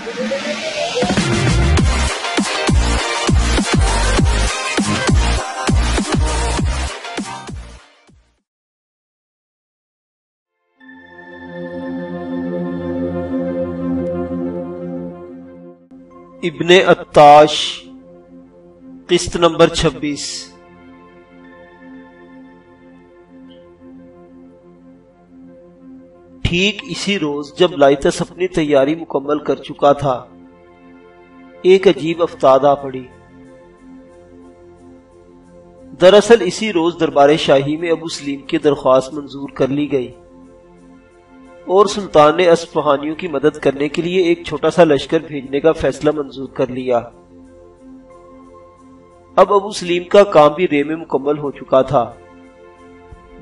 ابن عطاش قسط نمبر 26۔ ٹھیک اسی روز جب لائتس اپنی تیاری مکمل کر چکا تھا، ایک عجیب افتاد آ پڑی۔ دراصل اسی روز دربار شاہی میں ابو سلیم کی درخواست منظور کر لی گئی اور سلطان نے اصفہانیوں کی مدد کرنے کے لیے ایک چھوٹا سا لشکر بھیجنے کا فیصلہ منظور کر لیا۔ اب ابو سلیم کا کام بھی رے میں مکمل ہو چکا تھا۔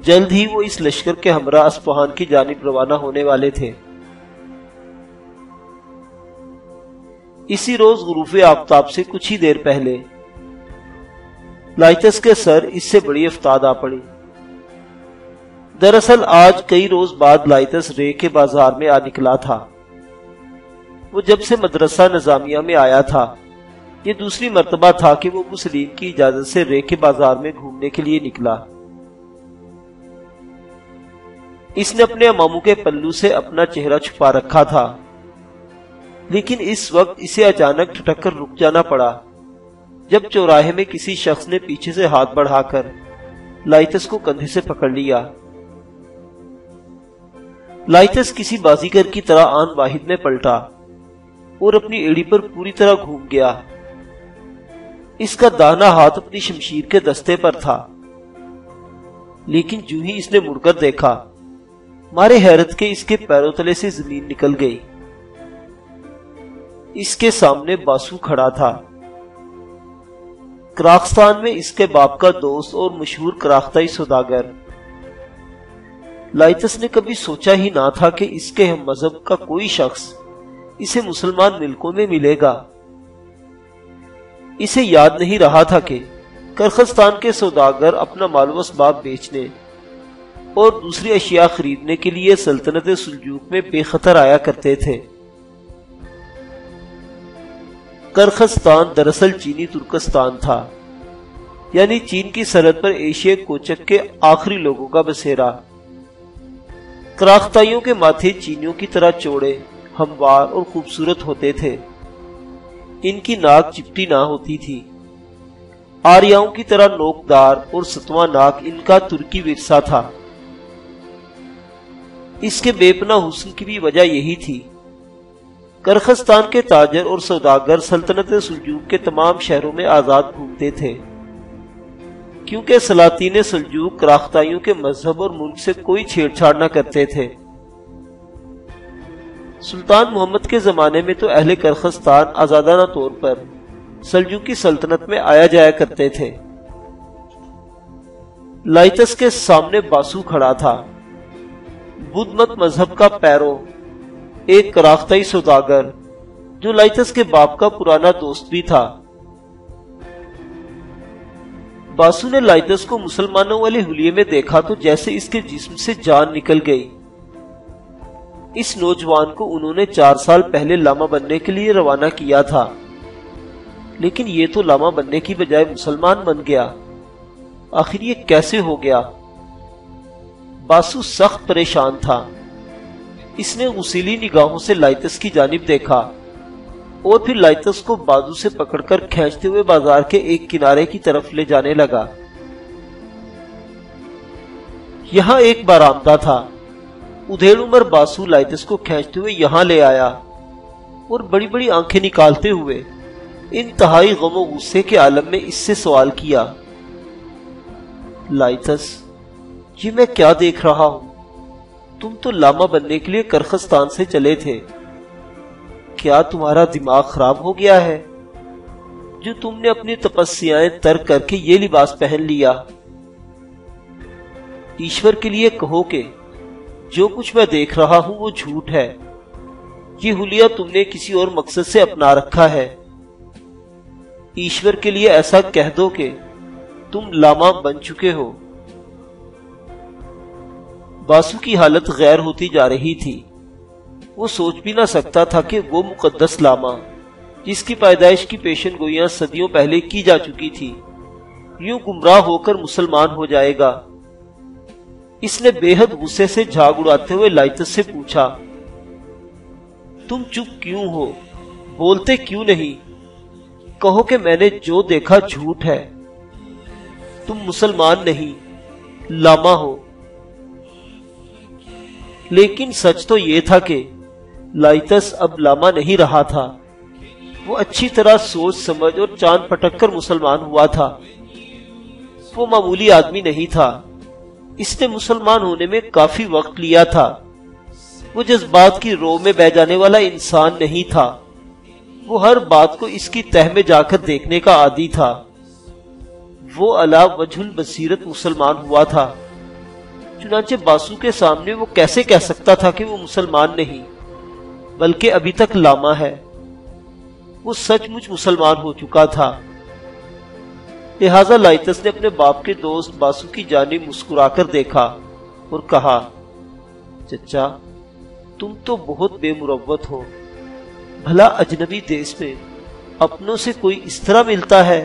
جلد ہی وہ اس لشکر کے ہمراہ اصفہان کی جانب روانہ ہونے والے تھے۔ اسی روز غروب آفتاب سے کچھ ہی دیر پہلے لائتس کے سر اس سے بڑی افتاد آ پڑی۔ دراصل آج کئی روز بعد لائتس رے کے بازار میں آ نکلا تھا۔ وہ جب سے مدرسہ نظامیہ میں آیا تھا، یہ دوسری مرتبہ تھا کہ وہ ابو سلیم کی اجازت سے رے کے بازار میں گھومنے کے لیے نکلا۔ اس نے اپنے اماموں کے پلو سے اپنا چہرہ چھپا رکھا تھا، لیکن اس وقت اسے اچانک ٹھٹک کر رک جانا پڑا جب چوراہے میں کسی شخص نے پیچھے سے ہاتھ بڑھا کر لائتس کو کندھے سے پکڑ لیا۔ لائتس کسی بازیگر کی طرح آن واحد میں پلٹا اور اپنی ایڑی پر پوری طرح گھوم گیا۔ اس کا داہنا ہاتھ اپنی شمشیر کے دستے پر تھا، لیکن جو ہی اس نے مڑ کر دیکھا، مارے حیرت کے اس کے پیروں تلے سے زمین نکل گئی۔ اس کے سامنے باسو کھڑا تھا، کراختان میں اس کے باپ کا دوست اور مشہور کراختائی سوداگر۔ لائتس نے کبھی سوچا ہی نہ تھا کہ اس کے ہم مذہب کا کوئی شخص اسے مسلمان ملکوں میں ملے گا۔ اسے یاد نہیں رہا تھا کہ کرخستان کے سوداگر اپنا مال و اسباب بیچنے اور دوسری اشیاء خریدنے کے لیے سلطنت سلجوق میں بے خطر آیا کرتے تھے۔ کرخستان دراصل چینی ترکستان تھا، یعنی چین کی سرحد پر ایشیا کوچک کے آخری لوگوں کا بسیرا۔ کراختائیوں کے ماتھے چینیوں کی طرح چوڑے، ہموار اور خوبصورت ہوتے تھے۔ ان کی ناک چپٹی نہ ہوتی تھی۔ آریاؤں کی طرح نوکدار اور ستواں ناک ان کا ترکی ورثہ تھا۔ اس کے بے پناہ حسن کی بھی وجہ یہی تھی۔ کرخستان کے تاجر اور سوداگر سلطنت سلجوق کے تمام شہروں میں آزاد گھومتے تھے، کیونکہ سلاطین سلجوق کراختائیوں کے مذہب اور ملک سے کوئی چھیڑ چھاڑ نہ کرتے تھے۔ سلطان محمد کے زمانے میں تو اہل کرخستان آزادانہ طور پر سلجوقی سلطنت میں آیا جایا کرتے تھے۔ لائتس کے سامنے باسو کھڑا تھا، بدھ مت مذہب کا پیرو، ایک کراختائی سوداگر جو لائتس کے باپ کا پرانا دوست بھی تھا۔ باسو نے لائتس کو مسلمانوں والے حلیے میں دیکھا تو جیسے اس کے جسم سے جان نکل گئی۔ اس نوجوان کو انہوں نے 4 سال پہلے لاما بننے کے لیے روانہ کیا تھا، لیکن یہ تو لاما بننے کی بجائے مسلمان بن گیا۔ آخر یہ کیسے ہو گیا؟ باسو سخت پریشان تھا۔ اس نے غسیلی نگاہوں سے لائتس کی جانب دیکھا اور پھر لائتس کو بازو سے پکڑ کر کھینچتے ہوئے بازار کے ایک کنارے کی طرف لے جانے لگا۔ یہاں ایک برآمدہ تھا۔ ادھیڑ عمر باسو لائتس کو کھینچتے ہوئے یہاں لے آیا اور بڑی بڑی آنکھیں نکالتے ہوئے انتہائی غم و غصے کے عالم میں اس سے سوال کیا، لائتس، یہ میں کیا دیکھ رہا ہوں؟ تم تو لاما بننے کے لیے کرخستان سے چلے تھے۔ کیا تمہارا دماغ خراب ہو گیا ہے جو تم نے اپنی تپسیائیں ترک کر کے یہ لباس پہن لیا؟ ایشور کے لیے کہو کہ جو کچھ میں دیکھ رہا ہوں وہ جھوٹ ہے۔ یہ حلیہ تم نے کسی اور مقصد سے اپنا رکھا ہے۔ ایشور کے لیے ایسا کہہ دو کہ تم لاما بن چکے ہو۔ باسو کی حالت غیر ہوتی جا رہی تھی۔ وہ سوچ بھی نہ سکتا تھا کہ وہ مقدس لاما جس کی پیدائش کی پیشن گوئیاں صدیوں پہلے کی جا چکی تھی یوں گمراہ ہو کر مسلمان ہو جائے گا۔ اس نے بے حد غصے سے جھاگ اڑاتے ہوئے لائتس سے پوچھا، تم چپ کیوں ہو؟ بولتے کیوں نہیں؟ کہو کہ میں نے جو دیکھا جھوٹ ہے۔ تم مسلمان نہیں، لاما ہو۔ لیکن سچ تو یہ تھا کہ لائتس اب لاما نہیں رہا تھا۔ وہ اچھی طرح سوچ سمجھ اور چاند پٹک کر مسلمان ہوا تھا۔ وہ معمولی آدمی نہیں تھا، اس نے مسلمان ہونے میں کافی وقت لیا تھا۔ وہ جذبات کی رو میں بہہ جانے والا انسان نہیں تھا، وہ ہر بات کو اس کی تہ میں جا کر دیکھنے کا عادی تھا۔ وہ علا وجہ البصیرت مسلمان ہوا تھا، چنانچہ باسو کے سامنے وہ کیسے کہہ سکتا تھا کہ وہ مسلمان نہیں بلکہ ابھی تک لاما ہے؟ وہ سچ مچ مسلمان ہو چکا تھا۔ لہذا لائتس نے اپنے باپ کے دوست باسو کی جانب مسکرا کر دیکھا اور کہا، چچا تم تو بہت بے مروت ہو۔ بھلا اجنبی دیش میں اپنوں سے کوئی اس طرح ملتا ہے؟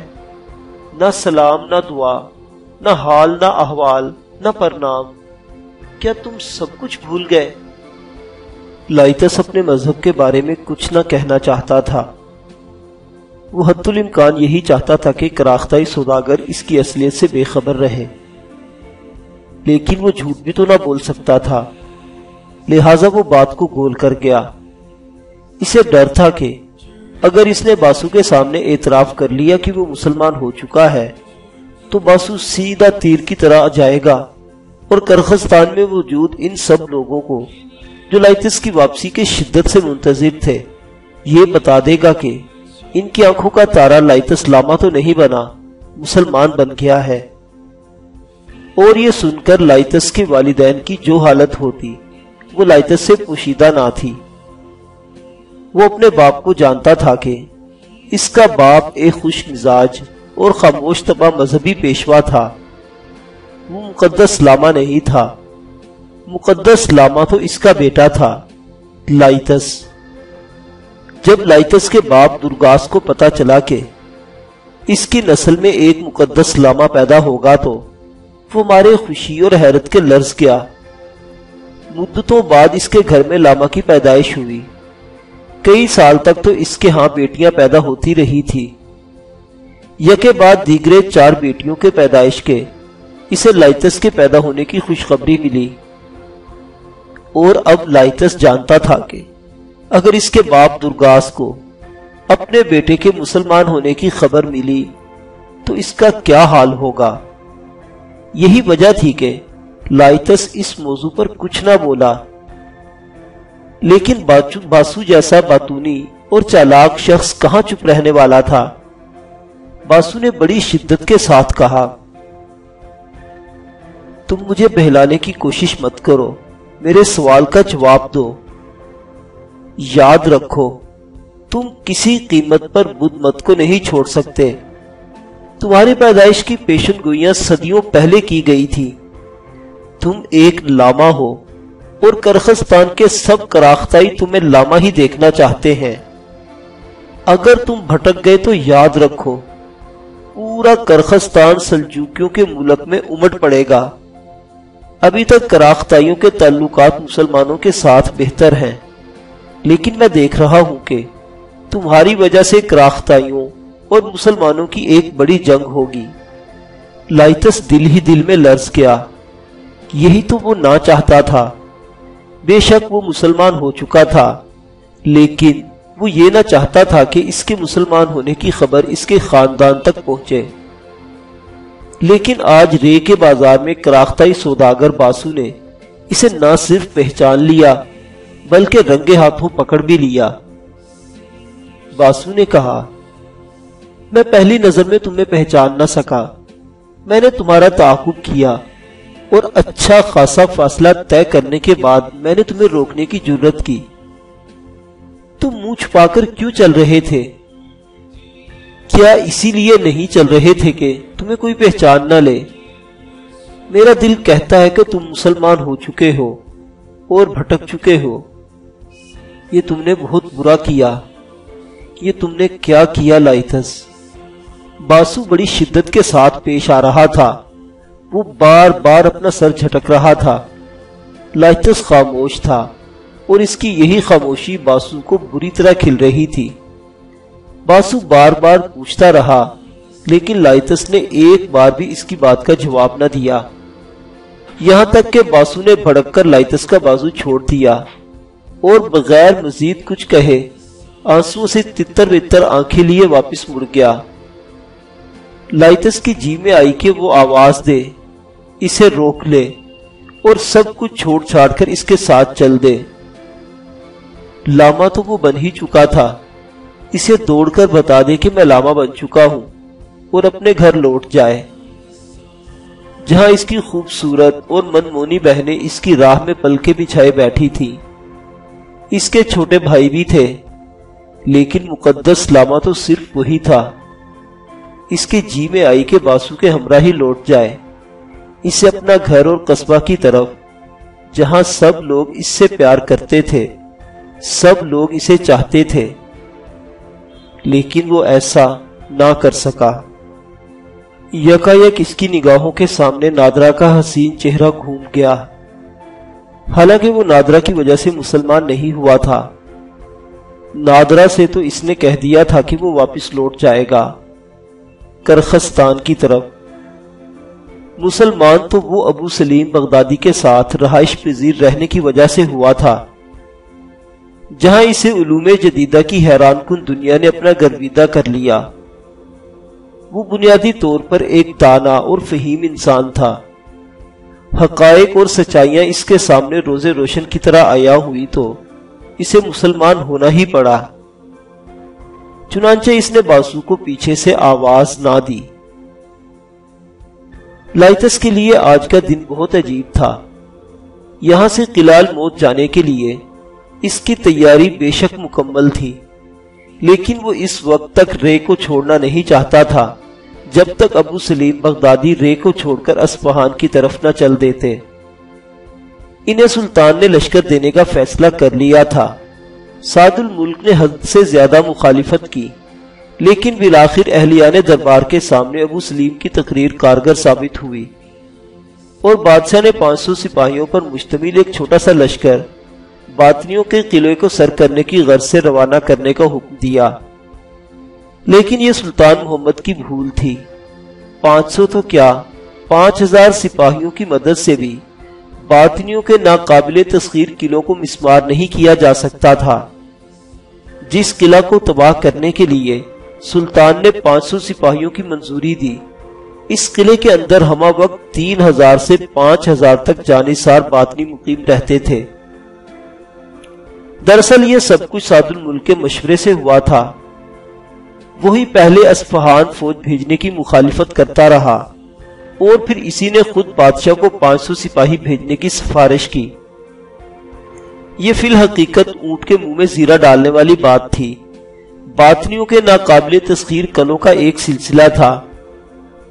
نہ سلام نہ دعا، نہ حال نہ احوال، نہ پرنام۔ کیا تم سب کچھ بھول گئے؟ لائتس اپنے مذہب کے بارے میں کچھ نہ کہنا چاہتا تھا۔ وہ حد الامکان یہی چاہتا تھا کہ کراختائی سوداگر اس کی اصلیت سے بے خبر رہے، لیکن وہ جھوٹ بھی تو نہ بول سکتا تھا، لہٰذا وہ بات کو گول کر گیا۔ اسے ڈر تھا کہ اگر اس نے باسو کے سامنے اعتراف کر لیا کہ وہ مسلمان ہو چکا ہے تو باسو سیدھا تیر کی طرح جائے گا اور کرغزستان میں موجود ان سب لوگوں کو جو لائتس کی واپسی کے شدت سے منتظر تھے یہ بتا دے گا کہ ان کی آنکھوں کا تارا لائتس لاما تو نہیں بنا، مسلمان بن گیا ہے۔ اور یہ سن کر لائتس کے والدین کی جو حالت ہوتی وہ لائتس سے پوشیدہ نہ تھی۔ وہ اپنے باپ کو جانتا تھا کہ اس کا باپ ایک خوش مزاج اور خاموش طبع مذہبی پیشوا تھا۔ وہ مقدس لاما نہیں تھا، مقدس لاما تو اس کا بیٹا تھا، لائتس۔ جب لائتس کے باپ درگاس کو پتا چلا کہ اس کی نسل میں ایک مقدس لاما پیدا ہوگا تو وہ مارے خوشی اور حیرت کے لرز گیا۔ مدتوں بعد اس کے گھر میں لاما کی پیدائش ہوئی۔ کئی سال تک تو اس کے ہاں بیٹیاں پیدا ہوتی رہی تھی۔ یکے بعد دیگرے 4 بیٹیوں کے پیدائش کے اسے لائتس کے پیدا ہونے کی خوشخبری ملی، اور اب لائتس جانتا تھا کہ اگر اس کے باپ درگاس کو اپنے بیٹے کے مسلمان ہونے کی خبر ملی تو اس کا کیا حال ہوگا۔ یہی وجہ تھی کہ لائتس اس موضوع پر کچھ نہ بولا، لیکن باسو جیسا باتونی اور چالاک شخص کہاں چپ رہنے والا تھا۔ باسو نے بڑی شدت کے ساتھ کہا، تم مجھے بہلانے کی کوشش مت کرو، میرے سوال کا جواب دو۔ یاد رکھو، تم کسی قیمت پر بدھ مت کو نہیں چھوڑ سکتے۔ تمہاری پیدائش کی پیشن گوئیاں صدیوں پہلے کی گئی تھی۔ تم ایک لاما ہو اور کرغزستان کے سب کراختائی تمہیں لاما ہی دیکھنا چاہتے ہیں۔ اگر تم بھٹک گئے تو یاد رکھو، پورا کرغزستان سلجوکیوں کے ملک میں امٹ پڑے گا۔ ابھی تک کراختائیوں کے تعلقات مسلمانوں کے ساتھ بہتر ہیں، لیکن میں دیکھ رہا ہوں کہ تمہاری وجہ سے کراختائیوں اور مسلمانوں کی ایک بڑی جنگ ہوگی۔ لائتس دل ہی دل میں لرز گیا۔ یہی تو وہ نہ چاہتا تھا۔ بے شک وہ مسلمان ہو چکا تھا، لیکن وہ یہ نہ چاہتا تھا کہ اس کے مسلمان ہونے کی خبر اس کے خاندان تک پہنچے۔ لیکن آج رے کے بازار میں کراختائی سوداگر باسو نے اسے نہ صرف پہچان لیا بلکہ رنگے ہاتھوں پکڑ بھی لیا۔ باسو نے کہا، میں پہلی نظر میں تمہیں پہچان نہ سکا۔ میں نے تمہارا تعاقب کیا اور اچھا خاصا فاصلہ طے کرنے کے بعد میں نے تمہیں روکنے کی جرت کی۔ تم منہ چھپا کر کیوں چل رہے تھے؟ کیا اسی لیے نہیں چل رہے تھے کہ تمہیں کوئی پہچان نہ لے؟ میرا دل کہتا ہے کہ تم مسلمان ہو چکے ہو اور بھٹک چکے ہو۔ یہ تم نے بہت برا کیا، یہ تم نے کیا کیا لائتس؟ باسو بڑی شدت کے ساتھ پیش آ رہا تھا، وہ بار بار اپنا سر جھٹک رہا تھا۔ لائتس خاموش تھا اور اس کی یہی خاموشی باسو کو بری طرح کھل رہی تھی۔ باسو بار بار پوچھتا رہا، لیکن لائتس نے ایک بار بھی اس کی بات کا جواب نہ دیا، یہاں تک کہ باسو نے بھڑک کر لائتس کا بازو چھوڑ دیا اور بغیر مزید کچھ کہے آنسو سے تتر بتر آنکھیں لیے واپس مڑ گیا۔ لائتس کی جی میں آئی کہ وہ آواز دے، اسے روک لے اور سب کچھ چھوڑ چھاڑ کر اس کے ساتھ چل دے۔ لاما تو وہ بن ہی چکا تھا، اسے دوڑ کر بتا دے کہ میں لاما بن چکا ہوں اور اپنے گھر لوٹ جائے، جہاں اس کی خوبصورت اور منمونی بہنیں اس کی راہ میں پلکیں بچھائے بیٹھی تھی۔ اس کے چھوٹے بھائی بھی تھے، لیکن مقدس لاما تو صرف وہی تھا۔ اس کے جی میں آئی کہ باسو کے ہمراہ ہی لوٹ جائے، اسے اپنا گھر اور قصبہ کی طرف، جہاں سب لوگ اس سے پیار کرتے تھے، سب لوگ اسے چاہتے تھے، لیکن وہ ایسا نہ کر سکا۔ یکایک اس کی نگاہوں کے سامنے نادرا کا حسین چہرہ گھوم گیا، حالانکہ وہ نادرا کی وجہ سے مسلمان نہیں ہوا تھا۔ نادرا سے تو اس نے کہہ دیا تھا کہ وہ واپس لوٹ جائے گا کرخستان کی طرف۔ مسلمان تو وہ ابو سلیم بغدادی کے ساتھ رہائش پذیر رہنے کی وجہ سے ہوا تھا، جہاں اسے علوم جدیدہ کی حیران کن دنیا نے اپنا گرویدہ کر لیا۔ وہ بنیادی طور پر ایک دانا اور فہیم انسان تھا۔ حقائق اور سچائیاں اس کے سامنے روزے روشن کی طرح عیاں ہوئی تو اسے مسلمان ہونا ہی پڑا۔ چنانچہ اس نے باسو کو پیچھے سے آواز نہ دی۔ لائتس کے لیے آج کا دن بہت عجیب تھا۔ یہاں سے قلعہ الموت جانے کے لیے اس کی تیاری بے شک مکمل تھی، لیکن وہ اس وقت تک رے کو چھوڑنا نہیں چاہتا تھا جب تک ابو سلیم بغدادی رے کو چھوڑ کر اصفہان کی طرف نہ چل دیتے۔ انہیں سلطان نے لشکر دینے کا فیصلہ کر لیا تھا۔ سعد الملک نے حد سے زیادہ مخالفت کی، لیکن بالآخر اہلیان دربار کے سامنے ابو سلیم کی تقریر کارگر ثابت ہوئی اور بادشاہ نے 500 سپاہیوں پر مشتمل ایک چھوٹا سا لشکر باطنیوں کے قلعے کو سر کرنے کی غرض سے روانہ کرنے کا حکم دیا۔ لیکن یہ سلطان محمد کی بھول تھی۔ 500 تو کیا، 5000 سپاہیوں کی مدد سے بھی باطنیوں کے ناقابل تسخیر قلعوں کو مسمار نہیں کیا جا سکتا تھا۔ جس قلعہ کو تباہ کرنے کے لیے سلطان نے 500 سپاہیوں کی منظوری دی، اس قلعے کے اندر ہمہ وقت 3000 سے 5000 تک جانثار باطنی مقیم رہتے تھے۔ دراصل یہ سب کچھ سعد الملک کے مشورے سے ہوا تھا۔ وہی پہلے اصفہان فوج بھیجنے کی مخالفت کرتا رہا اور پھر اسی نے خود بادشاہ کو 500 سپاہی بھیجنے کی سفارش کی۔ یہ فی الحقیقت اونٹ کے منہ میں زیرہ ڈالنے والی بات تھی۔ باطنیوں کے ناقابل تسخیر قلعوں کا ایک سلسلہ تھا۔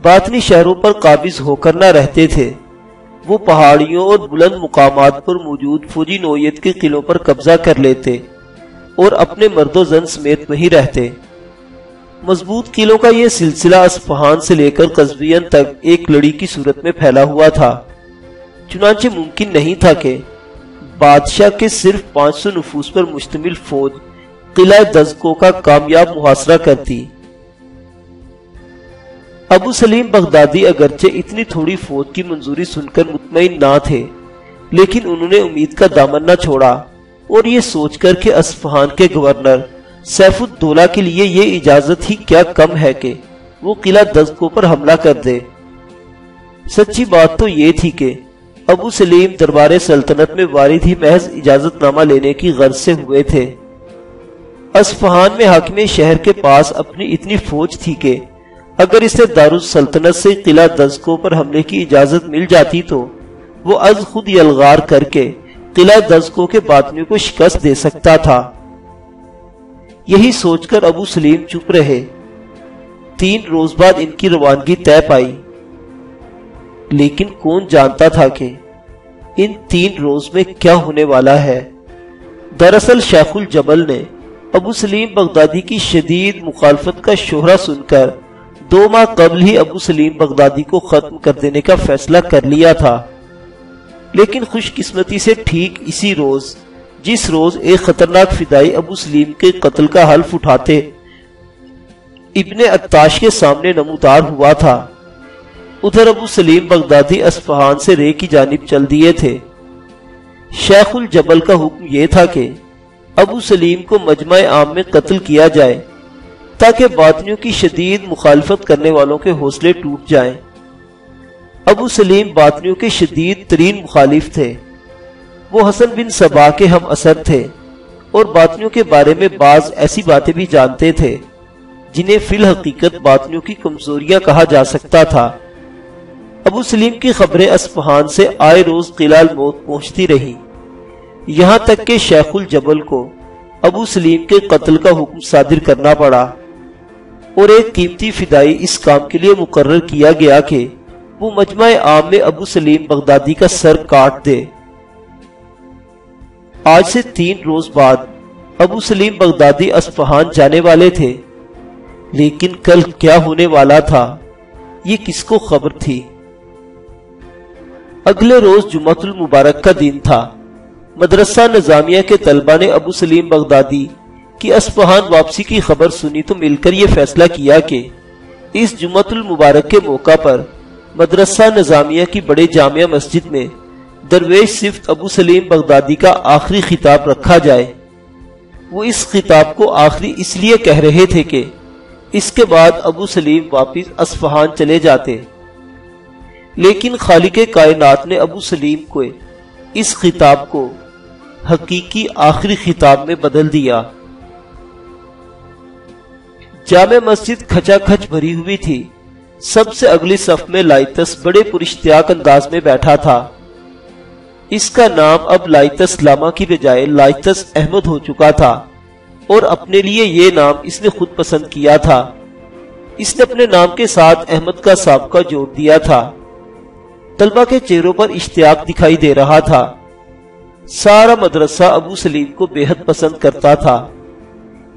باطنی شہروں پر قابض ہو کر نہ رہتے تھے، وہ پہاڑیوں اور بلند مقامات پر موجود فوجی نوعیت کے قلعوں پر قبضہ کر لیتے اور اپنے مرد و زن سمیت وہیں رہتے۔ مضبوط قلعوں کا یہ سلسلہ اصفہان سے لے کر قزوین تک ایک لڑی کی صورت میں پھیلا ہوا تھا۔ چنانچہ ممکن نہیں تھا کہ بادشاہ کے صرف 500 نفوس پر مشتمل فوج قلعہ دزکو کا کامیاب محاصرہ کرتی۔ ابو سلیم بغدادی اگرچہ اتنی تھوڑی فوج کی منظوری سن کر مطمئن نہ تھے، لیکن انہوں نے امید کا دامن نہ چھوڑا اور یہ سوچ کر کہ اصفہان کے گورنر سیف الدولہ کے لیے یہ اجازت ہی کیا کم ہے کہ وہ قلعہ دزکو پر حملہ کر دے۔ سچی بات تو یہ تھی کہ ابو سلیم دربار سلطنت میں وارد ہی محض اجازت نامہ لینے کی غرض سے ہوئے تھے۔ اصفہان میں حاکم شہر کے پاس اپنی اتنی فوج تھی کہ اگر اسے دارالسلطنت سے قلعہ دزکو پر حملے کی اجازت مل جاتی تو وہ از خود یلغار کر کے قلعہ دزکو کے باطنیوں کو شکست دے سکتا تھا۔ یہی سوچ کر ابو سلیم چپ رہے۔ 3 روز بعد ان کی روانگی طے پائی، لیکن کون جانتا تھا کہ ان 3 روز میں کیا ہونے والا ہے۔ دراصل شیخ الجبل نے ابو سلیم بغدادی کی شدید مخالفت کا شہرہ سن کر 2 ماہ قبل ہی ابو سلیم بغدادی کو ختم کر دینے کا فیصلہ کر لیا تھا، لیکن خوش قسمتی سے ٹھیک اسی روز، جس روز ایک خطرناک فدائی ابو سلیم کے قتل کا حلف اٹھاتے ابن عطاش کے سامنے نمودار ہوا تھا، ادھر ابو سلیم بغدادی اصفہان سے رے کی جانب چل دیے تھے۔ شیخ الجبل کا حکم یہ تھا کہ ابو سلیم کو مجمع عام میں قتل کیا جائے تاکہ باطنیوں کی شدید مخالفت کرنے والوں کے حوصلے ٹوٹ جائیں۔ ابو سلیم باطنیوں کے شدید ترین مخالف تھے، وہ حسن بن صباح کے ہم اثر تھے اور باطنیوں کے بارے میں بعض ایسی باتیں بھی جانتے تھے جنہیں فی الحقیقت باطنیوں کی کمزوریاں کہا جا سکتا تھا۔ ابو سلیم کی خبریں اصفہان سے آئے روز قلعہ الموت پہنچتی رہی، یہاں تک کہ شیخ الجبل کو ابو سلیم کے قتل کا حکم صادر کرنا پڑا اور ایک قیمتی فدائی اس کام کے لیے مقرر کیا گیا کہ وہ مجمع عام میں ابو سلیم بغدادی کا سر کاٹ دے۔ آج سے 3 روز بعد ابو سلیم بغدادی اصفہان جانے والے تھے، لیکن کل کیا ہونے والا تھا یہ کس کو خبر تھی؟ اگلے روز جمعۃ المبارک کا دن تھا۔ مدرسہ نظامیہ کے طلبہ نے ابو سلیم بغدادی کی اصفہان واپسی کی خبر سنی تو مل کر یہ فیصلہ کیا کہ اس جمعۃ المبارک کے موقع پر مدرسہ نظامیہ کی بڑے جامع مسجد میں درویش صفت ابو سلیم بغدادی کا آخری خطاب رکھا جائے۔ وہ اس خطاب کو آخری اس لیے کہہ رہے تھے کہ اس کے بعد ابو سلیم واپس اصفہان چلے جاتے، لیکن خالق کائنات نے ابو سلیم کو اس خطاب کو حقیقی آخری خطاب میں بدل دیا۔ جامع مسجد کھچا کھچ بھری ہوئی تھی۔ سب سے اگلی صف میں لائتس بڑے پراشتیاق انداز میں بیٹھا تھا۔ اس کا نام اب لائتس لاما کی بجائے لائتس احمد ہو چکا تھا اور اپنے لیے یہ نام اس نے خود پسند کیا تھا۔ اس نے اپنے نام کے ساتھ احمد کا سابقہ جوڑ دیا تھا۔ طلبہ کے چہروں پر اشتیاق دکھائی دے رہا تھا۔ سارا مدرسہ ابو سلیم کو بے حد پسند کرتا تھا،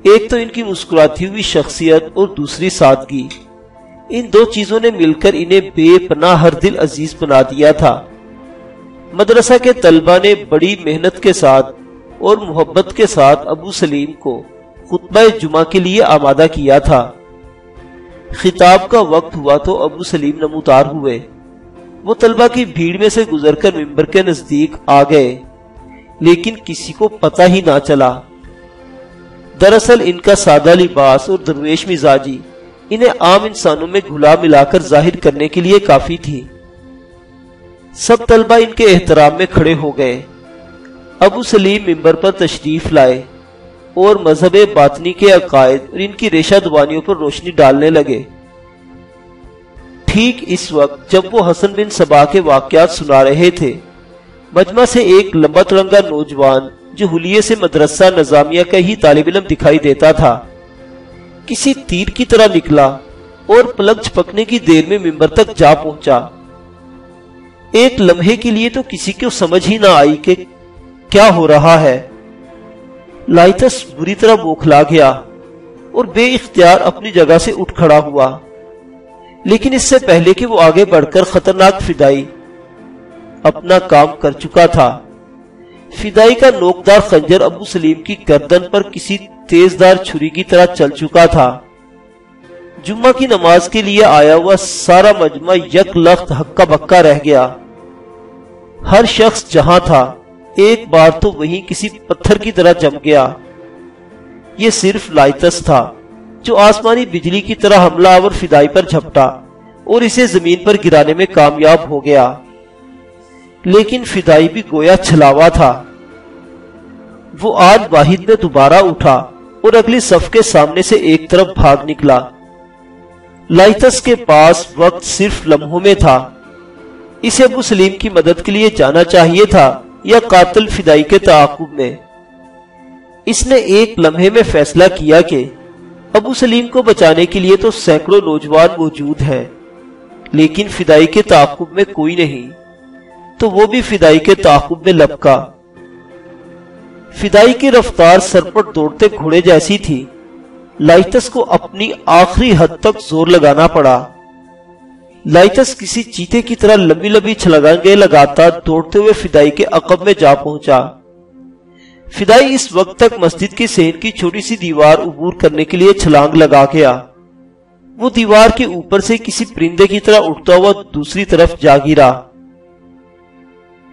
ایک تو ان کی مسکراتی ہوئی شخصیت اور دوسری سادگی، ان 2 چیزوں نے مل کر انہیں بے پناہ ہر دل عزیز بنا دیا تھا۔ مدرسہ کے طلبہ نے بڑی محنت کے ساتھ اور محبت کے ساتھ ابو سلیم کو خطبہ جمعہ کے لیے آمادہ کیا تھا۔ خطاب کا وقت ہوا تو ابو سلیم نمودار ہوئے۔ وہ طلبہ کی بھیڑ میں سے گزر کر ممبر کے نزدیک آ گئے، لیکن کسی کو پتہ ہی نہ چلا۔ دراصل ان کا سادہ لباس اور درویش مزاجی انہیں عام انسانوں میں گھلا ملا کر ظاہر کرنے کے لیے کافی تھی۔ سب طلبہ ان کے احترام میں کھڑے ہو گئے۔ ابو سلیم ممبر پر تشریف لائے اور مذہب باطنی کے عقائد اور ان کی ریشہ دوانیوں پر روشنی ڈالنے لگے۔ ٹھیک اس وقت جب وہ حسن بن صباح کے واقعات سنا رہے تھے، مجمع سے ایک لمبا تڑنگا نوجوان جو حلیے سے مدرسہ نظامیہ کا ہی طالب علم دکھائی دیتا تھا، کسی تیر کی طرح نکلا اور پلک جھپکنے کی دیر میں ممبر تک جا پہنچا۔ ایک لمحے کے لیے تو کسی کو سمجھ ہی نہ آئی کہ کیا ہو رہا ہے۔ لائتس بری طرح بوکھلا گیا اور بے اختیار اپنی جگہ سے اٹھ کھڑا ہوا، لیکن اس سے پہلے کہ وہ آگے بڑھ کر خطرناک فدائی اپنا کام کر چکا تھا۔ فدائی کا نوکدار خنجر ابو سلیم کی گردن پر کسی تیزدار چھری کی طرح چل چکا تھا۔ جمعہ کی نماز کے لیے آیا ہوا سارا مجمع یک لخت ہکا بکا رہ گیا۔ ہر شخص جہاں تھا ایک بار تو وہیں کسی پتھر کی طرح جم گیا۔ یہ صرف لائتس تھا جو آسمانی بجلی کی طرح حملہ آور فدائی پر جھپٹا اور اسے زمین پر گرانے میں کامیاب ہو گیا، لیکن فدائی بھی گویا چھلاوا تھا۔ وہ آج واحد میں دوبارہ اٹھا اور اگلی صف کے سامنے سے ایک طرف بھاگ نکلا۔ لائتس کے پاس وقت صرف لمحوں میں تھا۔ اسے ابو سلیم کی مدد کے لیے جانا چاہیے تھا یا قاتل فدائی کے تعاقب میں۔ اس نے ایک لمحے میں فیصلہ کیا کہ ابو سلیم کو بچانے کے لیے تو سینکڑوں نوجوان موجود ہیں، لیکن فدائی کے تعاقب میں کوئی نہیں، تو وہ بھی فدائی کے تعاقب میں لپکا۔ فدائی کی رفتار سرپٹ دوڑتے گھوڑے جیسی تھی۔ لائتس کو اپنی آخری حد تک زور لگانا پڑا۔ لائتس کسی چیتے کی طرح لمبی لمبی چھلانگیں لگاتا دوڑتے ہوئے فدائی کے عقب میں جا پہنچا۔ فدائی اس وقت تک مسجد کی صحن کی چھوٹی سی دیوار عبور کرنے کے لیے چھلانگ لگا گیا۔ وہ دیوار کے اوپر سے کسی پرندے کی طرح اٹھتا ہوا دوسری طرف جا گرا،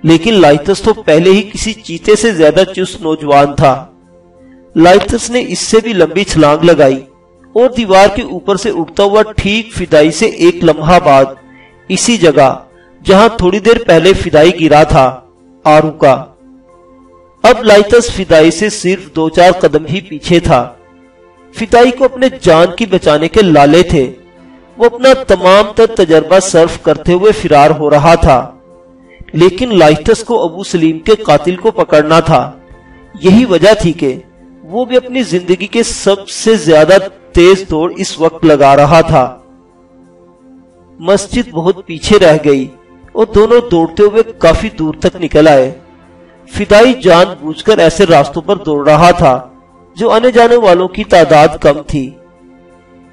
لیکن لائتس تو پہلے ہی کسی چیتے سے زیادہ چست نوجوان تھا۔ لائتس نے اس سے بھی لمبی چھلانگ لگائی اور دیوار کے اوپر سے اٹھتا ہوا ٹھیک فدائی سے ایک لمحہ بعد اسی جگہ جہاں تھوڑی دیر پہلے فدائی گرا تھا آ رکا۔ اب لائتس فدائی سے صرف 2-4 قدم ہی پیچھے تھا۔ فدائی کو اپنے جان کی بچانے کے لالے تھے۔ وہ اپنا تمام تر تجربہ صرف کرتے ہوئے فرار ہو رہا تھا، لیکن لائتس کو ابو سلیم کے قاتل کو پکڑنا تھا۔ یہی وجہ تھی کہ وہ بھی اپنی زندگی کے سب سے زیادہ تیز دوڑ اس وقت لگا رہا تھا۔ مسجد بہت پیچھے رہ گئی اور دونوں دوڑتے ہوئے کافی دور تک نکل آئے۔ فدائی جان بوجھ کر ایسے راستوں پر دوڑ رہا تھا جو آنے جانے والوں کی تعداد کم تھی۔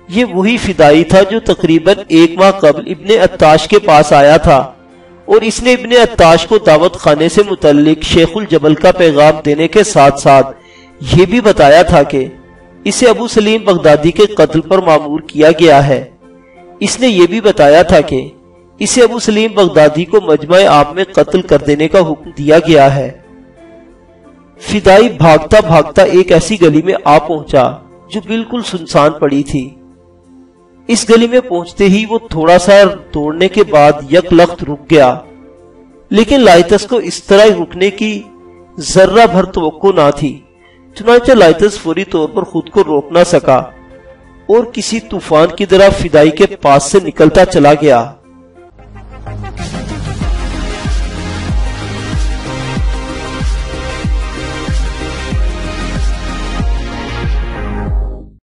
یہ وہی فدائی تھا جو تقریباً 1 ماہ قبل ابن عطاش کے پاس آیا تھا اور اس نے ابن عطاش کو دعوت خانے سے متعلق شیخ الجبل کا پیغام دینے کے ساتھ ساتھ یہ بھی بتایا تھا کہ اسے ابو سلیم بغدادی کے قتل پر مامور کیا گیا ہے۔ اس نے یہ بھی بتایا تھا کہ اسے ابو سلیم بغدادی کو مجمع عام میں قتل کر دینے کا حکم دیا گیا ہے۔ فدائی بھاگتا بھاگتا ایک ایسی گلی میں آ پہنچا جو بالکل سنسان پڑی تھی۔ اس گلی میں پہنچتے ہی وہ تھوڑا سا دوڑنے کے بعد یک لخت رک گیا، لیکن لائتس کو اس طرح رکنے کی ذرہ بھر توقع نہ تھی۔ چنانچہ لائتس فوری طور پر خود کو روک نہ سکا اور کسی طوفان کی طرح فدائی کے پاس سے نکلتا چلا گیا۔